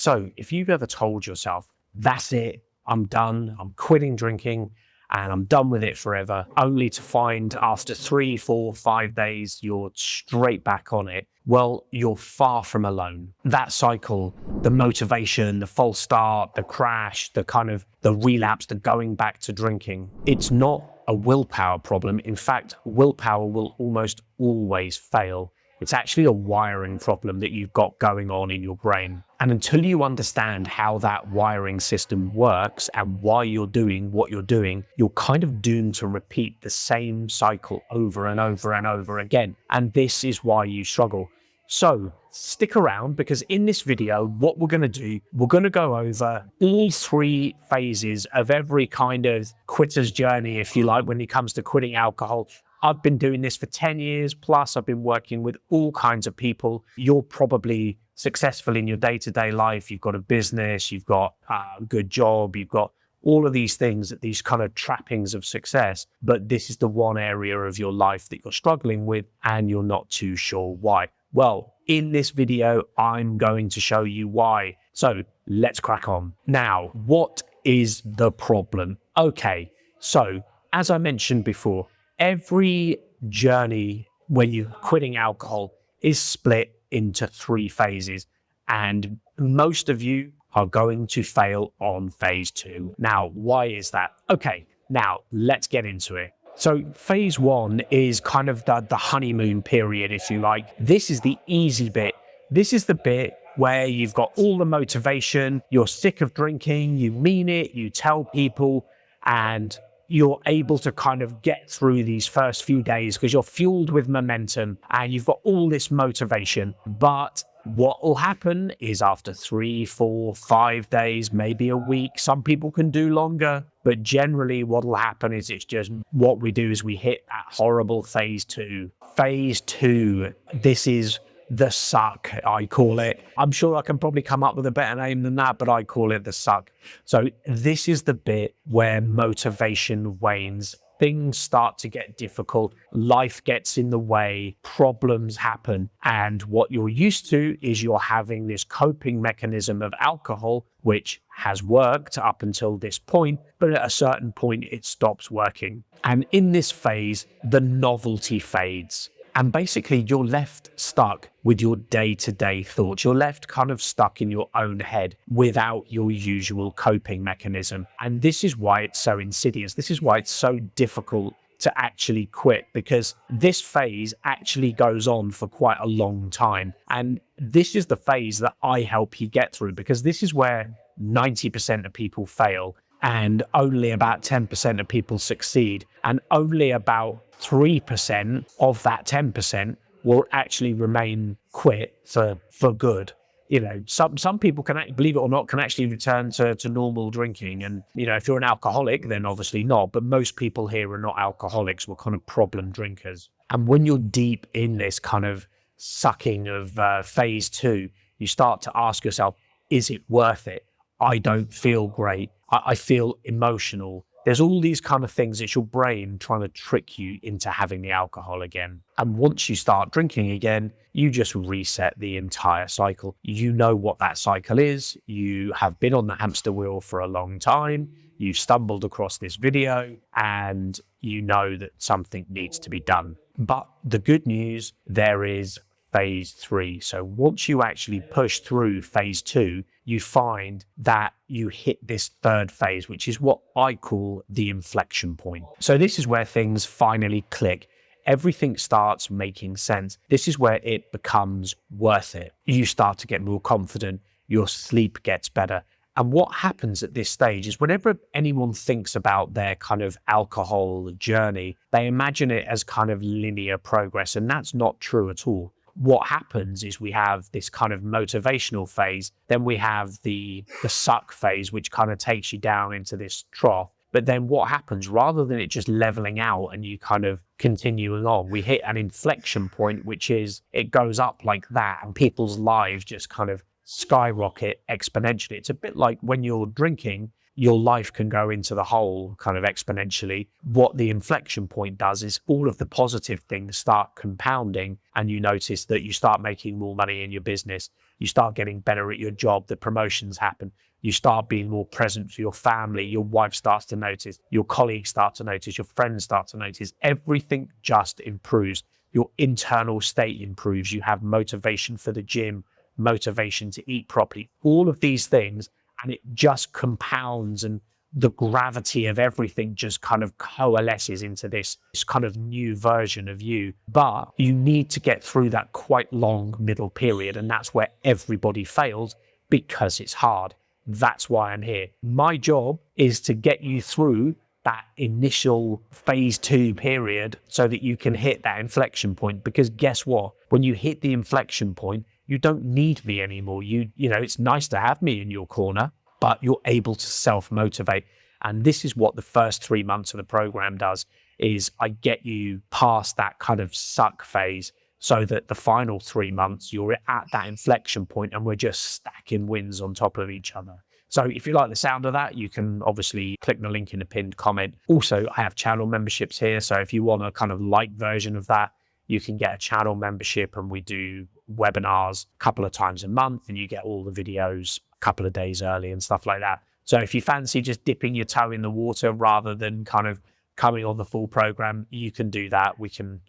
So if you've ever told yourself, that's it, I'm done, I'm quitting drinking and I'm done with it forever, only to find after 3, 4, 5 days, you're straight back on it, well, you're far from alone. That cycle, the motivation, the false start, the crash, the relapse, the going back to drinking, it's not a willpower problem. In fact, willpower will almost always fail. It's actually a wiring problem that you've got going on in your brain. And until you understand how that wiring system works and why you're doing what you're doing, you're kind of doomed to repeat the same cycle over and over and over again. And this is why you struggle. So stick around, because in this video, what we're going to do, we're going to go over all 3 phases of every kind of quitter's journey, if you like, when it comes to quitting alcohol. I've been doing this for 10 years plus. I've been working with all kinds of people. You're probably successful in your day-to-day life. You've got a business, you've got a good job, you've got all of these things, these kind of trappings of success. But this is the one area of your life that you're struggling with and you're not too sure why. Well, in this video, I'm going to show you why. So let's crack on. Now, what is the problem? Okay, so as I mentioned before, every journey when you're quitting alcohol is split into 3 phases, and most of you are going to fail on phase 2. Now, why is that? Okay, now let's get into it. So phase 1 is kind of the honeymoon period, if you like. This is the easy bit. This is the bit where you've got all the motivation, you're sick of drinking, you mean it, you tell people, and you're able to kind of get through these first few days because you're fueled with momentum and you've got all this motivation. But what will happen is after 3, 4, 5 days, maybe a week, some people can do longer, but generally what will happen is it's just what we do is we hit that horrible phase 2. Phase 2, this is the suck, I call it. I'm sure I can probably come up with a better name than that, but I call it the suck. So this is the bit where motivation wanes. Things start to get difficult, life gets in the way, problems happen. And what you're used to is you're having this coping mechanism of alcohol, which has worked up until this point, but at a certain point it stops working. And in this phase, the novelty fades. And basically, you're left stuck with your day-to-day thoughts. You're left kind of stuck in your own head without your usual coping mechanism. And this is why it's so insidious. This is why it's so difficult to actually quit, because this phase actually goes on for quite a long time. And this is the phase that I help you get through, because this is where 90% of people fail and only about 10% of people succeed. And only about 3% of that 10% will actually remain quit for good. You know, some people can, believe it or not, can actually return to normal drinking. And, you know, if you're an alcoholic, then obviously not. But most people here are not alcoholics. We're kind of problem drinkers. And when you're deep in this kind of sucking of phase 2, you start to ask yourself, is it worth it? I don't feel great. I feel emotional. There's all these kind of things. It's your brain trying to trick you into having the alcohol again. And once you start drinking again, you just reset the entire cycle. You know what that cycle is. You have been on the hamster wheel for a long time. You've stumbled across this video and you know that something needs to be done. But the good news, there is phase 3. So once you actually push through phase 2, you find that you hit this 3rd phase, which is what I call the inflection point. So this is where things finally click. Everything starts making sense. This is where it becomes worth it. You start to get more confident. Your sleep gets better. And what happens at this stage is whenever anyone thinks about their kind of alcohol journey, they imagine it as kind of linear progress, and that's not true at all. What happens is we have this kind of motivational phase, then we have the suck phase, which kind of takes you down into this trough. But then what happens, rather than it just leveling out and you kind of continuing on, we hit an inflection point, which is it goes up like that and people's lives just kind of skyrocket exponentially. It's a bit like when you're drinking, your life can go into the hole kind of exponentially. What the inflection point does is all of the positive things start compounding, and you notice that you start making more money in your business. You start getting better at your job. The promotions happen. You start being more present for your family. Your wife starts to notice. Your colleagues start to notice. Your friends start to notice. Everything just improves. Your internal state improves. You have motivation for the gym, motivation to eat properly, all of these things, and it just compounds, and the gravity of everything just kind of coalesces into this kind of new version of you. But you need to get through that quite long middle period, and that's where everybody fails because it's hard. That's why I'm here. My job is to get you through that initial phase 2 period so that you can hit that inflection point. Because guess what? When you hit the inflection point, you don't need me anymore. You know, it's nice to have me in your corner, but you're able to self-motivate. And this is what the first 3 months of the program does, is I get you past that kind of suck phase so that the final 3 months you're at that inflection point and we're just stacking wins on top of each other. So if you like the sound of that, you can obviously click the link in the pinned comment. Also, I have channel memberships here. So if you want a kind of light version of that, you can get a channel membership, and we do webinars a couple of times a month, and you get all the videos a couple of days early and stuff like that. So if you fancy just dipping your toe in the water rather than kind of coming on the full program, you can do that. We can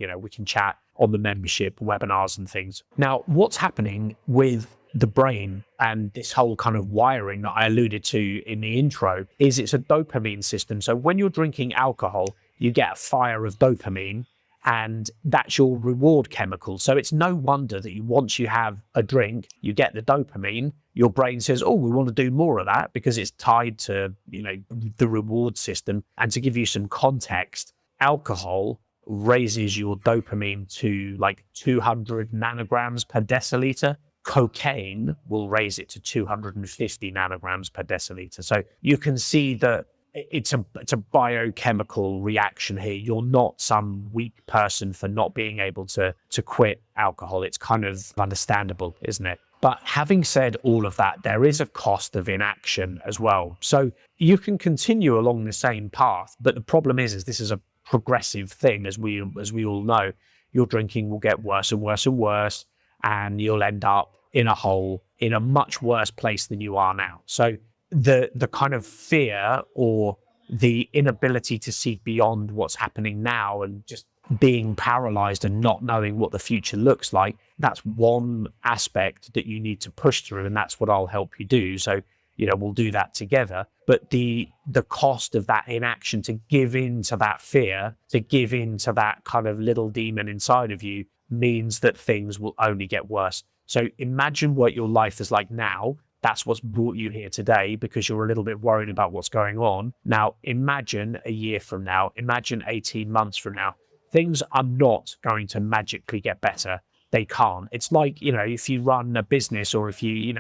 chat on the membership webinars and things. Now, what's happening with the brain and this whole kind of wiring that I alluded to in the intro is it's a dopamine system. So when you're drinking alcohol, you get a fire of dopamine, and that's your reward chemical. So it's no wonder that once you have a drink, you get the dopamine, your brain says, oh, we want to do more of that, because it's tied to, the reward system. And to give you some context, alcohol raises your dopamine to like 200 nanograms per deciliter. Cocaine will raise it to 250 nanograms per deciliter. So you can see that it's a biochemical reaction here. You're not some weak person for not being able to quit alcohol. It's kind of understandable, isn't it? But having said all of that, there is a cost of inaction as well. So you can continue along the same path, but the problem is this is a progressive thing, as we all know. Your drinking will get worse and worse and worse, and you'll end up in a hole in a much worse place than you are now. So the kind of fear or the inability to see beyond what's happening now and just being paralyzed and not knowing what the future looks like, that's one aspect that you need to push through, and that's what I'll help you do. So, we'll do that together. But the cost of that inaction, to give in to that fear, to give in to that kind of little demon inside of you, means that things will only get worse. So imagine what your life is like now. That's what's brought you here today, because you're a little bit worried about what's going on. Now, imagine a year from now, imagine 18 months from now. Things are not going to magically get better. They can't. It's like, if you run a business, or if you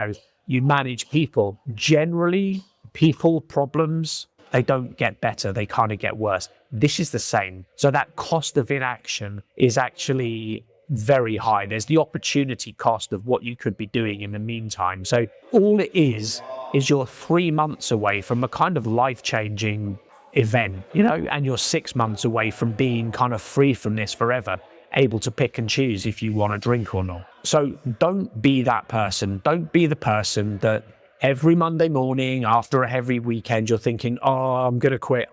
manage people, generally people problems, they don't get better. They kind of get worse. This is the same. So that cost of inaction is actually very high. There's the opportunity cost of what you could be doing in the meantime. So all it is you're 3 months away from a kind of life-changing event, and you're 6 months away from being kind of free from this forever, able to pick and choose if you want to drink or not. So don't be that person. Don't be the person that every Monday morning after a heavy weekend, you're thinking, oh, I'm going to quit.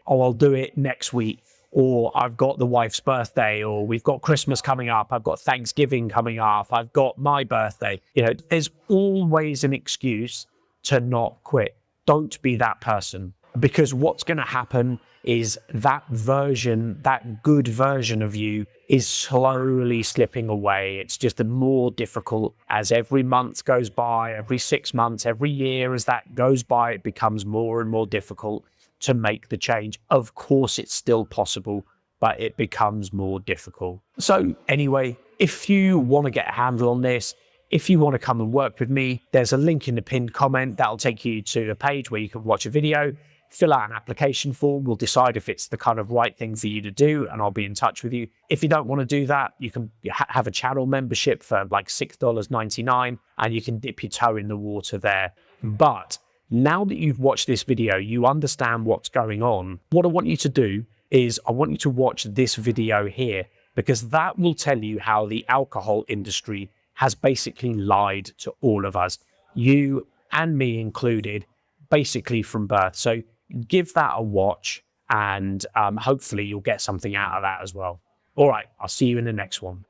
Oh, I'll do it next week. Or I've got the wife's birthday, or we've got Christmas coming up. I've got Thanksgiving coming up. I've got my birthday. There's always an excuse to not quit. Don't be that person, because what's going to happen is that good version of you is slowly slipping away. It's just more difficult as every month goes by, every 6 months, every year as that goes by, it becomes more and more difficult to make the change. Of course, it's still possible, but it becomes more difficult. So anyway, if you want to get a handle on this, if you want to come and work with me, there's a link in the pinned comment that'll take you to a page where you can watch a video, fill out an application form. We'll decide if it's the kind of right thing for you to do, and I'll be in touch with you. If you don't want to do that, you can have a channel membership for like $6.99, and you can dip your toe in the water there. But Now that you've watched this video, you understand what's going on. What I want you to do is I want you to watch this video here, because that will tell you how the alcohol industry has basically lied to all of us, you and me included, basically from birth. So give that a watch, and hopefully you'll get something out of that as well. All right, I'll see you in the next one.